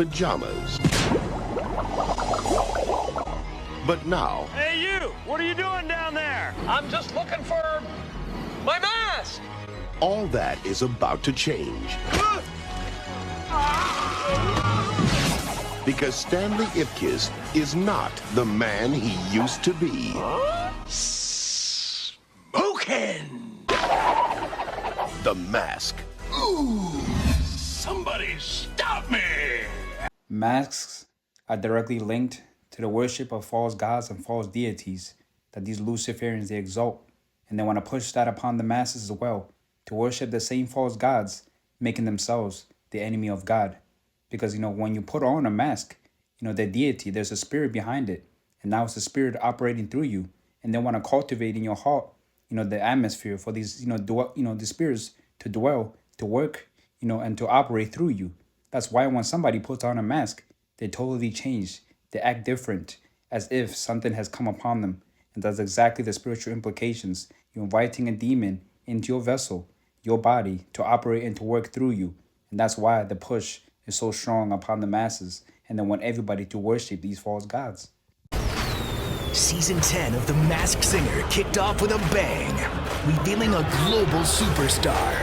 pajamas. But now... Hey, you! What are you doing down there? I'm just looking for my mask! all that is about to change. Because Stanley Ipkiss is not the man he used to be. Smoking! The Mask. Ooh! Somebody stop me! Masks are directly linked to the worship of false gods and false deities that these Luciferians they exalt, and they want to push that upon the masses as well, to worship the same false gods, making themselves the enemy of God. Because, when you put on a mask, the deity, there's a spirit behind it, and now it's a spirit operating through you, and they want to cultivate in your heart, the atmosphere for these, the spirits to dwell, to work, and to operate through you. That's why when somebody puts on a mask, they totally change. They act different, as if something has come upon them. And that's exactly the spiritual implications. You're inviting a demon into your vessel, your body, to operate and to work through you. And that's why the push is so strong upon the masses, and they want everybody to worship these false gods. Season 10 of The Masked Singer kicked off with a bang, revealing a global superstar.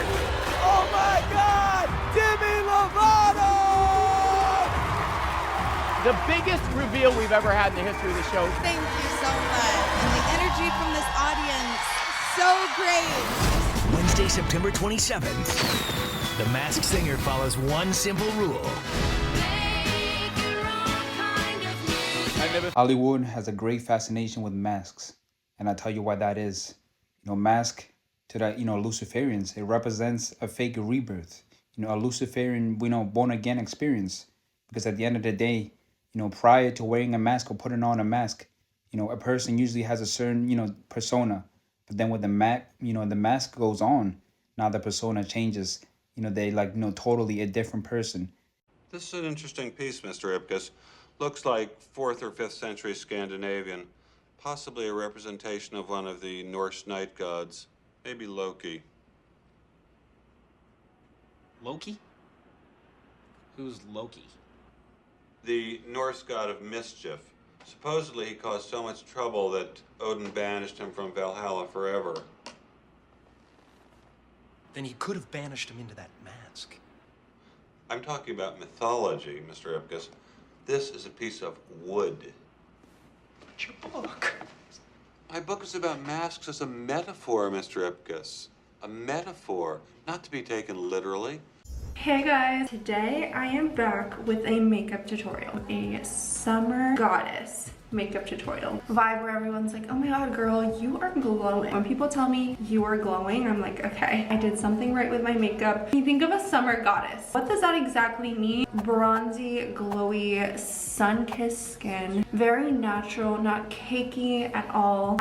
Oh my God! Demi Lovato! The biggest reveal we've ever had in the history of the show. Thank you so much. And the energy from this audience, so great. Wednesday, September 27th. The Masked Singer follows one simple rule. Hollywood has a great fascination with masks, and I'll tell you why that is. Mask to the Luciferians, it represents a fake rebirth, a Luciferian born again experience. Because at the end of the day, prior to wearing a mask or putting on a mask, a person usually has a certain persona. But then with the the mask goes on, now the persona changes. They totally a different person. This is an interesting piece, Mr. Ipkiss. Looks like 4th or 5th century Scandinavian, possibly a representation of one of the Norse night gods, maybe Loki. Loki? Who's Loki? The Norse god of mischief. Supposedly he caused so much trouble that Odin banished him from Valhalla forever. Then he could have banished him into that mask. I'm talking about mythology, Mr. Ipkiss. This is a piece of wood. But your book. My book is about masks as a metaphor, Mr. Ipkiss. A metaphor, not to be taken literally. Hey guys, today I am back with a makeup tutorial, a summer goddess makeup tutorial vibe where everyone's like, oh my god girl, you are glowing. When people tell me you are glowing, I'm like, okay, I did something right with my makeup. You think of a summer goddess. What does that exactly mean? Bronzy, glowy, sun-kissed skin, very natural, not cakey at all.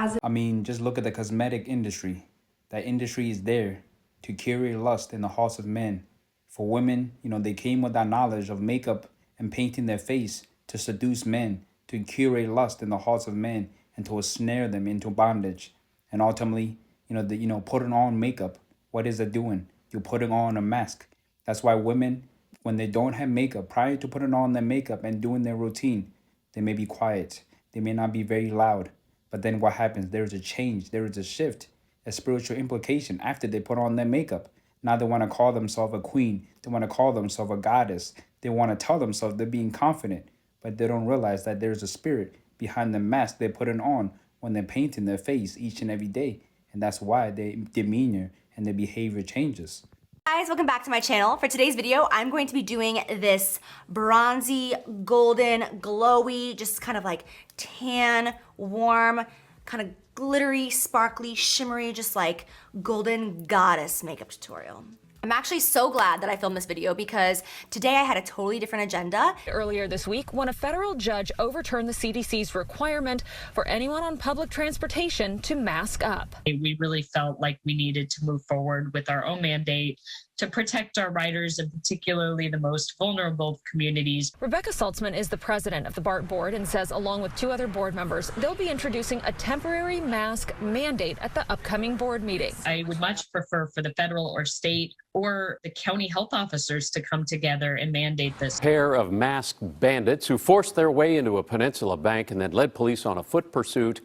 Just look at the cosmetic industry. That industry is there to curate lust in the hearts of men. For women, they came with that knowledge of makeup and painting their face to seduce men, to curate lust in the hearts of men, and to ensnare them into bondage. And ultimately, putting on makeup, what is it doing? You're putting on a mask. That's why women, when they don't have makeup, prior to putting on their makeup and doing their routine, they may be quiet. They may not be very loud. But then what happens? There is a change. There is a shift, a spiritual implication after they put on their makeup. Now they want to call themselves a queen. They want to call themselves a goddess. They want to tell themselves they're being confident. But they don't realize that there's a spirit behind the mask they're putting on when they're painting their face each and every day. And that's why their demeanor and their behavior changes. Guys, welcome back to my channel. For today's video, I'm going to be doing this bronzy, golden, glowy, just kind of like tan, warm, kind of glittery, sparkly, shimmery, just like golden goddess makeup tutorial. I'm actually so glad that I filmed this video because today I had a totally different agenda. Earlier this week, when a federal judge overturned the CDC's requirement for anyone on public transportation to mask up. We really felt like we needed to move forward with our own mandate to protect our riders and particularly the most vulnerable communities. Rebecca Saltzman is the president of the BART board and says along with 2 other board members, they'll be introducing a temporary mask mandate at the upcoming board meeting. I would much prefer for the federal or state or the county health officers to come together and mandate this. Pair of masked bandits who forced their way into a Peninsula bank and then led police on a foot pursuit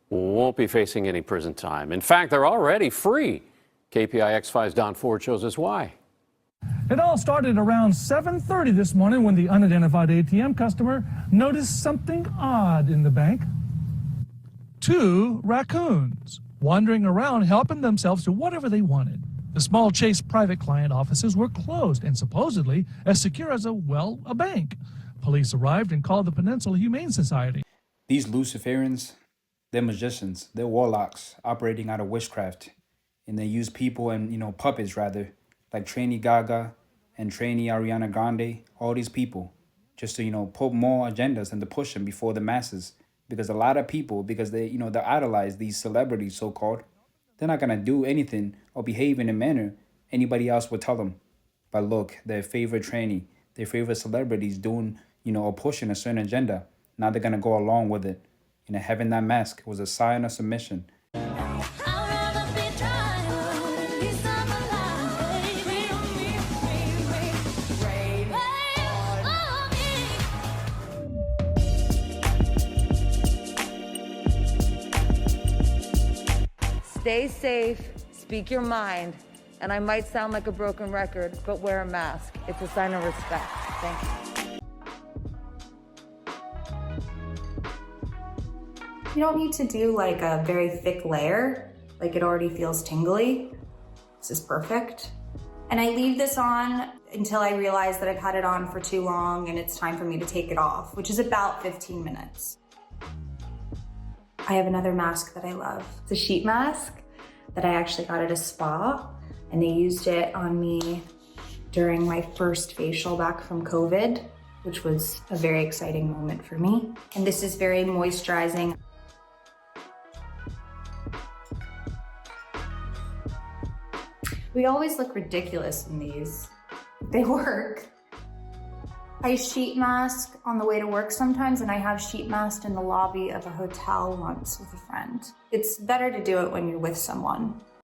won't be facing any prison time. In fact, they're already free. KPIX5's Don Ford shows us why. It all started around 7:30 this morning when the unidentified ATM customer noticed something odd in the bank. 2 raccoons wandering around helping themselves to whatever they wanted. The small Chase private client offices were closed and supposedly as secure as a bank. Police arrived and called the Peninsula Humane Society. These Luciferians, they're magicians, they're warlocks operating out of witchcraft. And they use people and, puppets rather, like Trainee Gaga and Trainee Ariana Grande, all these people, just to, put more agendas and to push them before the masses. Because a lot of people, because they idolize these celebrities, so-called, they're not going to do anything or behave in a manner anybody else would tell them. But look, their favorite trainee, their favorite celebrities doing, or pushing a certain agenda. Now they're going to go along with it. Having that mask was a sign of submission. Stay safe, speak your mind, and I might sound like a broken record, but wear a mask. It's a sign of respect. Thank you. You don't need to do like a very thick layer, like it already feels tingly. This is perfect. And I leave this on until I realize that I've had it on for too long and it's time for me to take it off, which is about 15 minutes. I have another mask that I love. It's a sheet mask that I actually got at a spa, and they used it on me during my first facial back from COVID, which was a very exciting moment for me. And this is very moisturizing. We always look ridiculous in these. They work. I sheet mask on the way to work sometimes, and I have sheet masked in the lobby of a hotel once with a friend. It's better to do it when you're with someone.